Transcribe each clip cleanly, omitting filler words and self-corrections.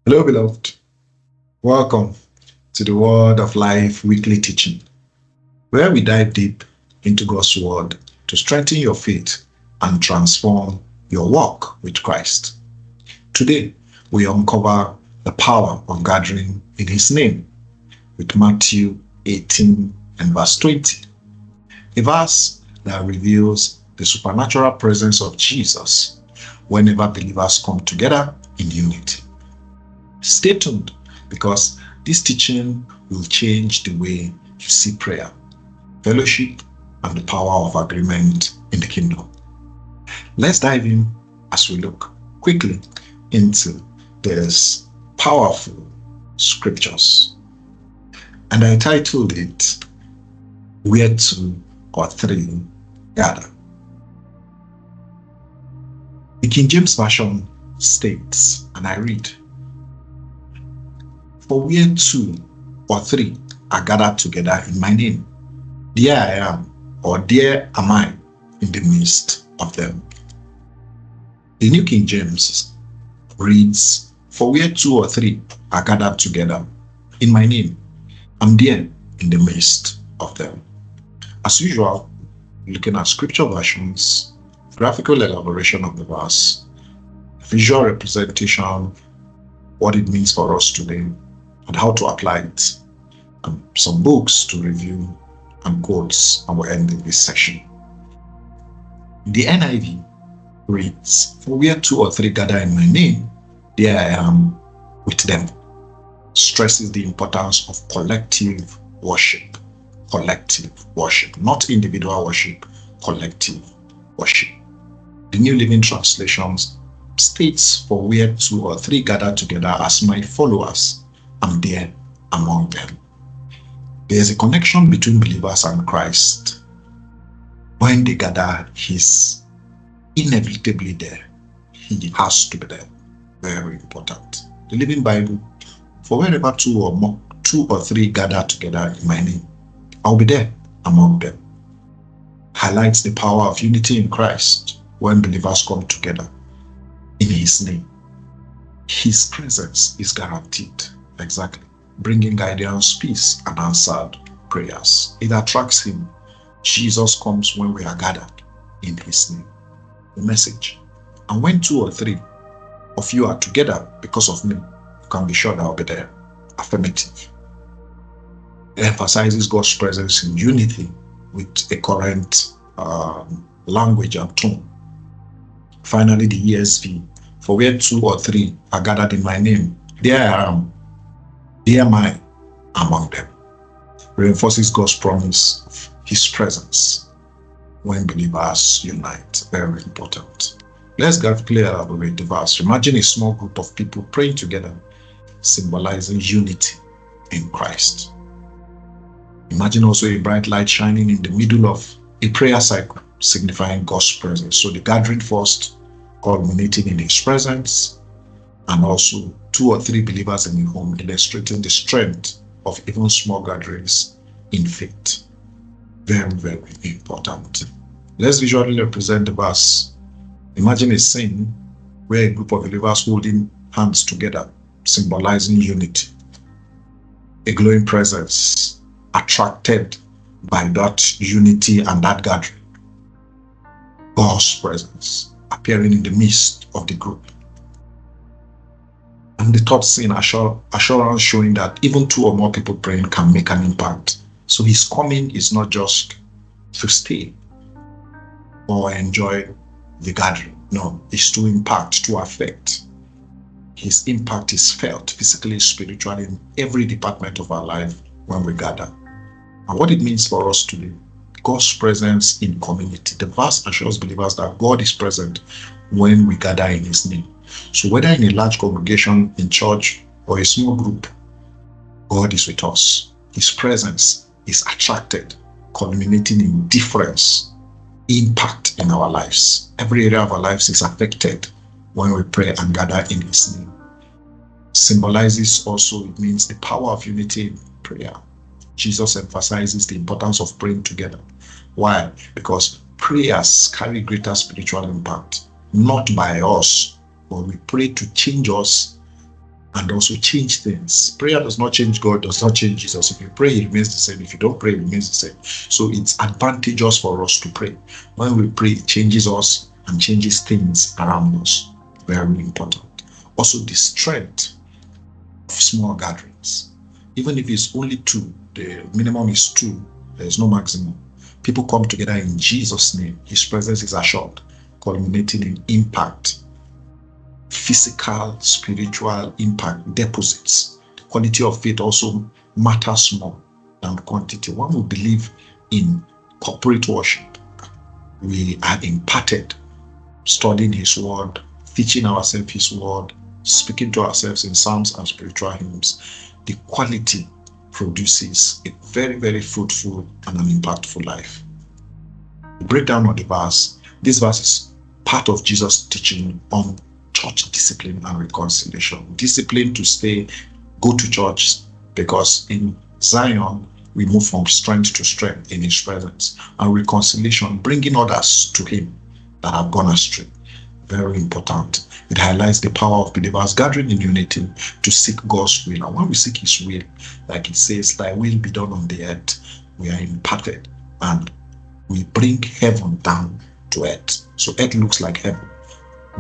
Hello, beloved. Welcome to the Word of Life weekly teaching, where we dive deep into God's Word to strengthen your faith and transform your walk with Christ. Today, we uncover the power of gathering in His name with Matthew 18 and verse 20, a verse that reveals the supernatural presence of Jesus whenever believers come together in unity. Stay tuned because this teaching will change the way you see prayer, fellowship, and the power of agreement in the kingdom. Let's dive in as we look quickly into these powerful scriptures. And I titled it, Where Two or Three Gather. The King James Version states, and I read, For where two or three are gathered together in my name, there I am, or there am I in the midst of them. The New King James reads, For where two or three are gathered together in my name, I'm there in the midst of them. As usual, looking at scripture versions, graphical elaboration of the verse, visual representation, what it means for us today, and how to apply it, and some books to review and quotes, and we'll end in this session. The NIV reads, For where two or three gather in my name, there I am with them. Stresses the importance of collective worship. Collective worship, not individual worship, collective worship. The New Living Translation states, For where two or three gather together as my followers, I'm there among them. There is a connection between believers and Christ. When they gather, He's inevitably there. He has to be there. Very important. The Living Bible, for wherever two or three gather together in my name, I'll be there among them. Highlights the power of unity in Christ when believers come together in His name. His presence is guaranteed. Exactly. Bringing guidance, peace, and answered prayers. It attracts Him. Jesus comes when we are gathered in His name. The message. And when two or three of you are together because of me, you can be sure that I'll be there. Affirmative. It emphasizes God's presence in unity with a current language and tone. Finally, the ESV. For where two or three are gathered in my name, there I am. There am I among them. Reinforces God's promise of His presence when believers unite. Very important. Let's graphically elaborate the verse. Imagine a small group of people praying together, symbolizing unity in Christ. Imagine also a bright light shining in the middle of a prayer cycle, signifying God's presence. So the gathering first, culminating in His presence, and also two or three believers in a home, illustrating the strength of even small gatherings in faith. Very, very important. Let's visually represent the verse. Imagine a scene where a group of believers holding hands together, symbolizing unity. A glowing presence attracted by that unity and that gathering. God's presence appearing in the midst of the group. And the third scene, assurance showing that even two or more people praying can make an impact. So His coming is not just to stay or enjoy the gathering. No, it's to impact, to affect. His impact is felt physically, spiritually, in every department of our life when we gather. And what it means for us today, God's presence in community. The verse assures believers that God is present when we gather in His name. So whether in a large congregation, in church, or a small group, God is with us. His presence is attracted, culminating in difference, impact in our lives. Every area of our lives is affected when we pray and gather in His name. Symbolizes also, it means the power of unity in prayer. Jesus emphasizes the importance of praying together. Why? Because prayers carry greater spiritual impact, not by us, but we pray to change us and also change things. Prayer does not change God, does not change Jesus. If you pray, he remains the same. If you don't pray, it remains the same. So it's advantageous for us to pray. When we pray, it changes us and changes things around us. Very important. Also, the strength of small gatherings. Even if it's only 2, the minimum is 2, there is no maximum. People come together in Jesus' name. His presence is assured, culminating in impact, physical, spiritual impact, deposits. The quality of faith also matters more than quantity. When we believe in corporate worship, we are imparted, studying his word, teaching ourselves his word, speaking to ourselves in psalms and spiritual hymns. The quality produces a very, very fruitful and an impactful life. The breakdown of the verse. This verse is part of Jesus' teaching on church discipline and reconciliation. Discipline to stay, go to church, because in Zion, we move from strength to strength in his presence. And reconciliation, bringing others to him that have gone astray. Very important. It highlights the power of believers gathering in unity to seek God's will. And when we seek his will, like it says, thy will be done on the earth, we are imparted and we bring heaven down to earth. So earth looks like heaven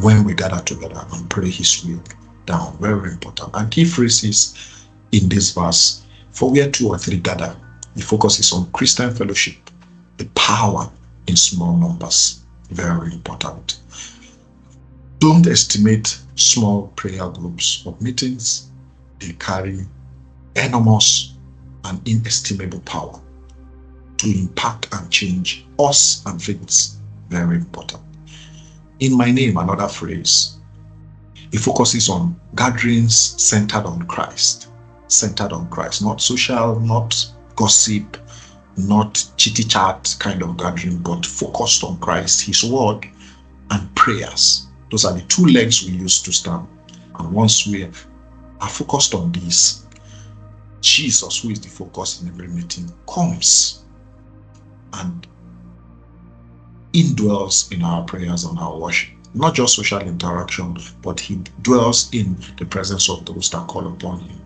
when we gather together and pray his will down. Very important. And key phrases in this verse: for where 2 or 3 gather, the focus is on Christian fellowship, the power in small numbers. Very important. Don't estimate small prayer groups or meetings. They carry enormous and inestimable power to impact and change us and things. Very important. In my name, another phrase. It focuses on gatherings centered on Christ. Centered on Christ. Not social, not gossip, not chitty chat kind of gathering, but focused on Christ, his word, and prayers. Those are the 2 legs we use to stand. And once we are focused on this, Jesus, who is the focus in every meeting, comes and indwells in our prayers and our worship. Not just social interaction, but he dwells in the presence of those that call upon him.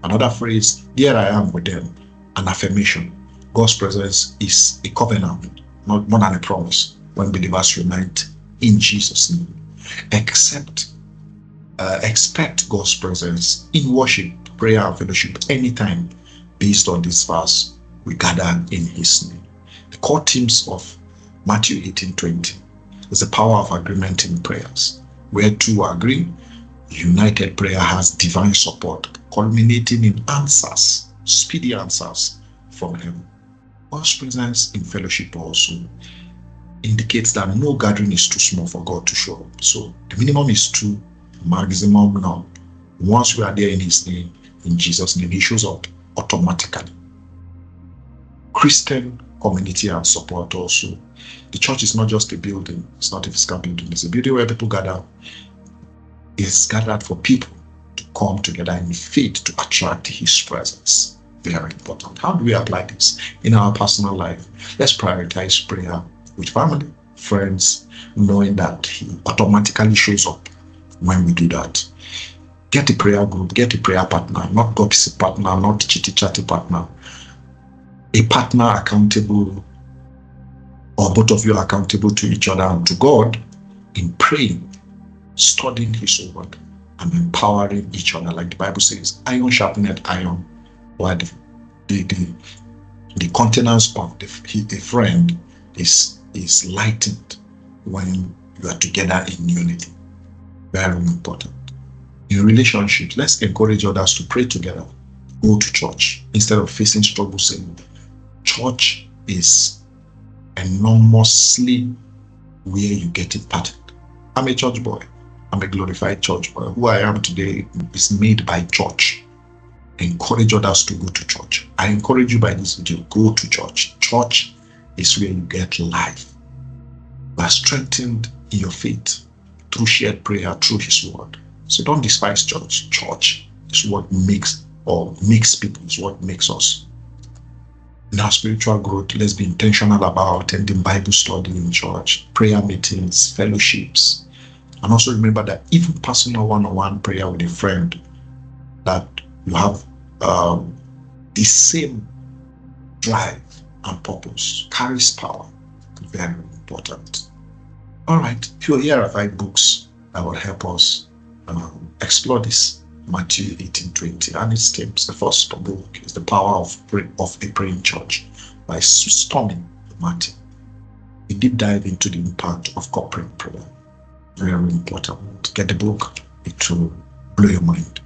Another phrase, here I am with them, an affirmation. God's presence is a covenant, not more than a promise, when believers unite in Jesus' name. Expect God's presence in worship, prayer, and fellowship anytime. Based on this verse, we gather in his name. The core themes of Matthew 18:20 is the power of agreement in prayers. Where 2 agree, united prayer has divine support, culminating in answers, speedy answers from heaven. God's presence in fellowship also indicates that no gathering is too small for God to show up. So the minimum is 2, maximum none. Once we are there in his name, in Jesus' name, he shows up automatically. Christian community and support also. The church is not just a building. It's not a physical building. It's a building where people gather. It's gathered for people to come together in faith to attract his presence. Very important. How do we apply this in our personal life? Let's prioritize prayer with family, friends, knowing that he automatically shows up when we do that. Get a prayer group, get a prayer partner, not gossip partner, not chitty-chatty partner. A partner accountable, or both of you are accountable to each other and to God in praying, studying his word, and empowering each other. Like the Bible says, iron sharpened iron, while the countenance of the friend is lightened when you are together in unity. Very important. In relationships, let's encourage others to pray together. Go to church instead of facing struggles. Church is enormously where you get it started. I'm a church boy. I'm a glorified church boy. Who I am today is made by church. Encourage others to go to church. I encourage you by this video, go to church. Church is where you get life. You are strengthened in your faith through shared prayer, through his word. So don't despise church. Church is what makes people, is what makes us. In our spiritual growth, let's be intentional about attending Bible study in church, prayer meetings, fellowships. And also remember that even personal one-on-one prayer with a friend that you have the same drive and purpose carries power. Very important. All right, here are 5 books that will help us explore this. Matthew 18:20, and it states the first book is The Power of a Praying Church by Stormy Martin. A deep dive into the impact of corporate prayer. Very important. Get the book, it will blow your mind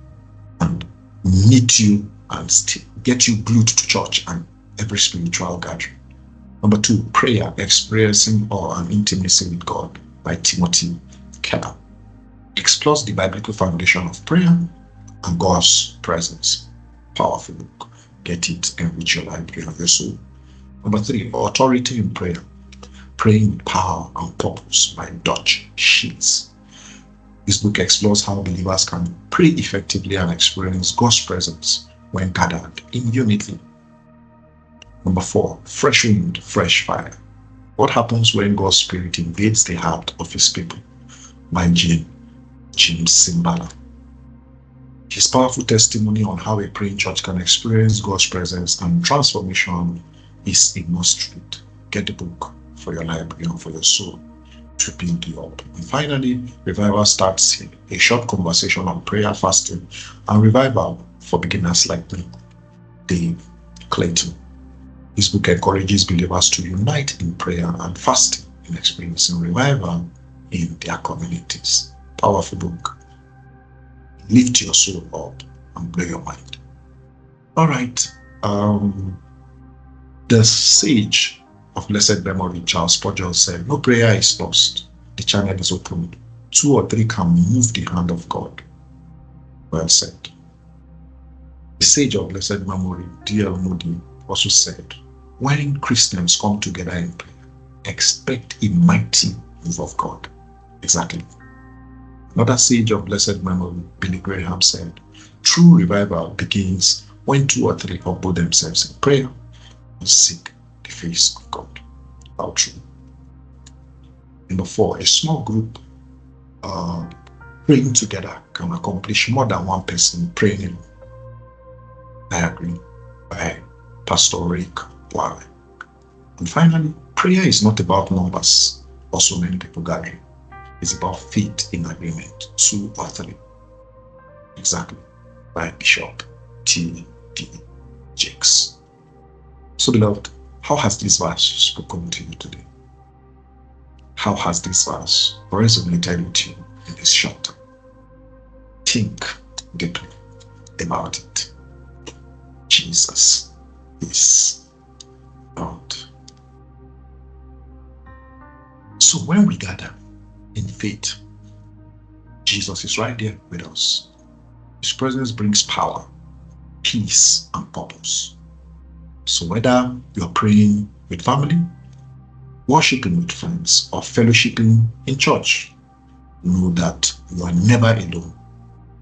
and meet you and get you glued to church and every spiritual gathering. Number 2, Prayer, Experiencing an Intimacy with God by Timothy Keller. Explores the biblical foundation of prayer and God's presence. Powerful book. Get it, enrich your life, you have your soul. Number 3, Authority in Prayer. Praying with Power and Purpose by Dutch Sheets. This book explores how believers can pray effectively and experience God's presence when gathered in unity. Number 4, Fresh Wind, Fresh Fire. What happens when God's Spirit invades the heart of His people by James Simbala. His powerful testimony on how a praying church can experience God's presence and transformation is a must-read. Get the book for your library and for your soul to build you up. And finally, Revival starts here. A short conversation on prayer, fasting, and revival for beginners like me, Dave Clayton. This book encourages believers to unite in prayer and fasting in experiencing revival in their communities. Powerful book. Lift your soul up and blow your mind. All right. The sage of blessed memory, Charles Spurgeon, said, "No prayer is lost. The channel is opened. 2 or 3 can move the hand of God." Well said. The sage of blessed memory, D.L. Moody, also said, "When Christians come together in prayer, expect a mighty move of God." Exactly. Another sage of blessed memory, Billy Graham, said, "True revival begins when 2 or 3 humble themselves in prayer and seek the face of God." How true. Number 4, a small group praying together can accomplish more than one person praying alone. I agree. By Pastor Rick Warren. And finally, prayer is not about numbers or so many people gathering. It's about faith in agreement. 2 or 3. Exactly. By Bishop T.D. Jakes. So, beloved, how has this verse spoken to you today? How has this verse resonated with you in this chapter? Think deeply about it. Jesus is God. So when we gather in faith, Jesus is right there with us. His presence brings power, peace, and purpose. So whether you're praying with family, worshiping with friends, or fellowshipping in church, know that you are never alone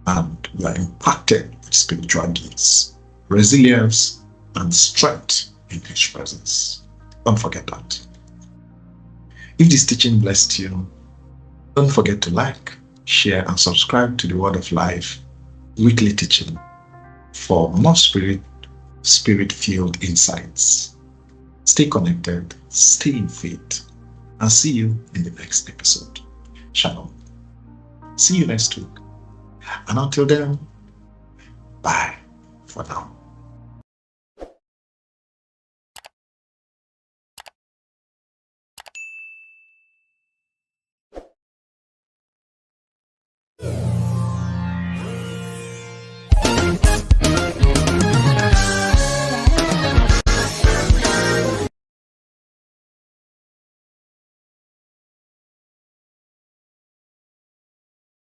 and you are impacted with spiritual gifts, resilience, and strength in His presence. Don't forget that. If this teaching blessed you, don't forget to like, share, and subscribe to the Word of Life weekly teaching for more spirit-filled insights. Stay connected, stay in faith, and see you in the next episode. Shalom. See you next week. And until then, bye for now.